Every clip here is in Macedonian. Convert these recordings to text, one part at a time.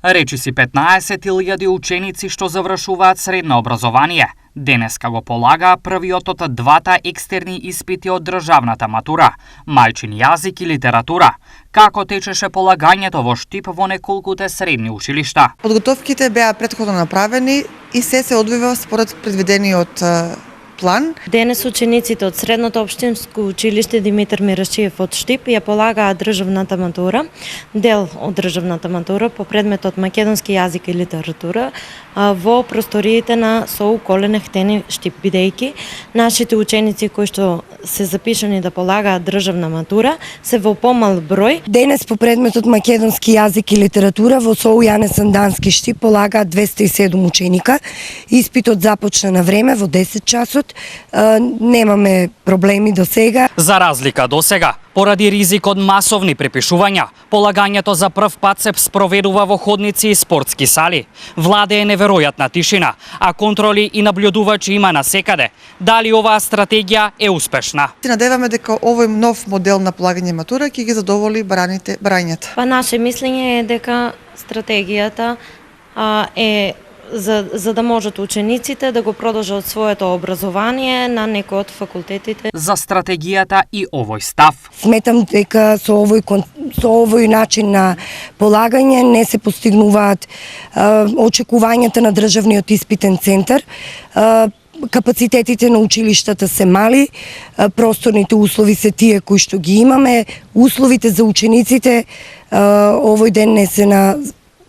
Речиси 15.000 ученици што завршуваат средно образование, денеска го полагаа првиот од двата екстерни испити од државната матура, мајчин јазик и литература. Како течеше полагањето во Штип во неколкуте средни училишта? Подготовките беа претходно направени и се одвива според предвидениот план. Денес учениците од Средното општинско училиште Димитар Мирашиев од Штип ја полагаат државната матура, дел од државната матура по предметот македонски јазик и литература во просториите на СОУ Колен Ехтени Штип, бидејќи нашите ученици кои што се запишани да полагаат државна матура се во помал број. Денес по предметот македонски јазик и литература во СОУ Јане Сандански Штип полагаат 207 ученика. Испитот започна на време во 10 часот. Немаме проблеми до сега. За разлика до сега, поради ризик од масовни препишувања, полагањето за прв пат се спроведува во ходници и спортски сали. Владее неверојатна тишина, а контроли и наблюдувачи има насекаде. Дали оваа стратегија е успешна? Се надеваме дека овој нов модел на полагање матура ќе ги задоволи барањата. Па наше мислење е дека стратегијата е за да можат учениците да го продолжат своето образование на некој од факултетите. За стратегијата и овој став. Сметам дека со овој начин на полагање не се постигнуваат очекувањата на државниот испитен центар. Капацитетите на училиштата се мали, просторните услови се тие кои што ги имаме, условите за учениците овој ден не се на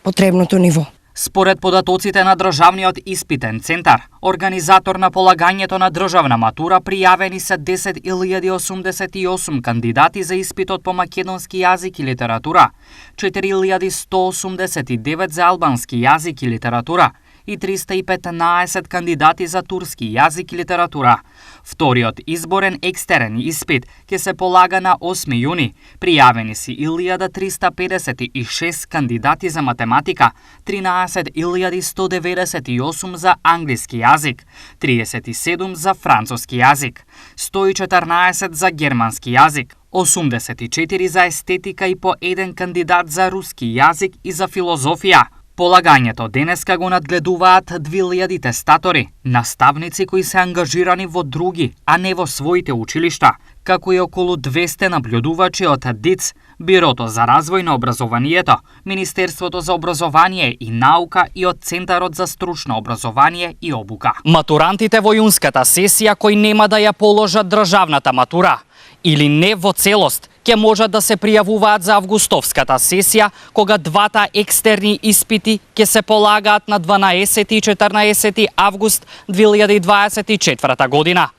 потребното ниво. Според податоците на Државниот испитен центар, организатор на полагањето на државна матура пријавени се 10.088 кандидати за испитот по македонски јазик и литература, 4.189 за албански јазик и литература и 315 кандидати за турски јазик и литература. Вториот изборен екстерен испит ќе се полага на 8 јуни. Пријавени си 1356 кандидати за математика, 13.198 за англиски јазик, 37 за француски јазик, 114 за германски јазик, 84 за естетика и по еден кандидат за руски јазик и за филозофија. Полагањето денеска го надгледуваат 2000 тестатори, наставници кои се ангажирани во други, а не во своите училишта, како и околу 200 наблюдувачи од ДИЦ, Бирото за развој на образованието, Министерството за образование и наука и од Центарот за стручно образование и обука. Матурантите во јунската сесија кои нема да ја положат државната матура или не во целост, ќе можат да се пријавуваат за августовската сесија, кога двата екстерни испити ќе се полагаат на 12 и 14 август 2024 година.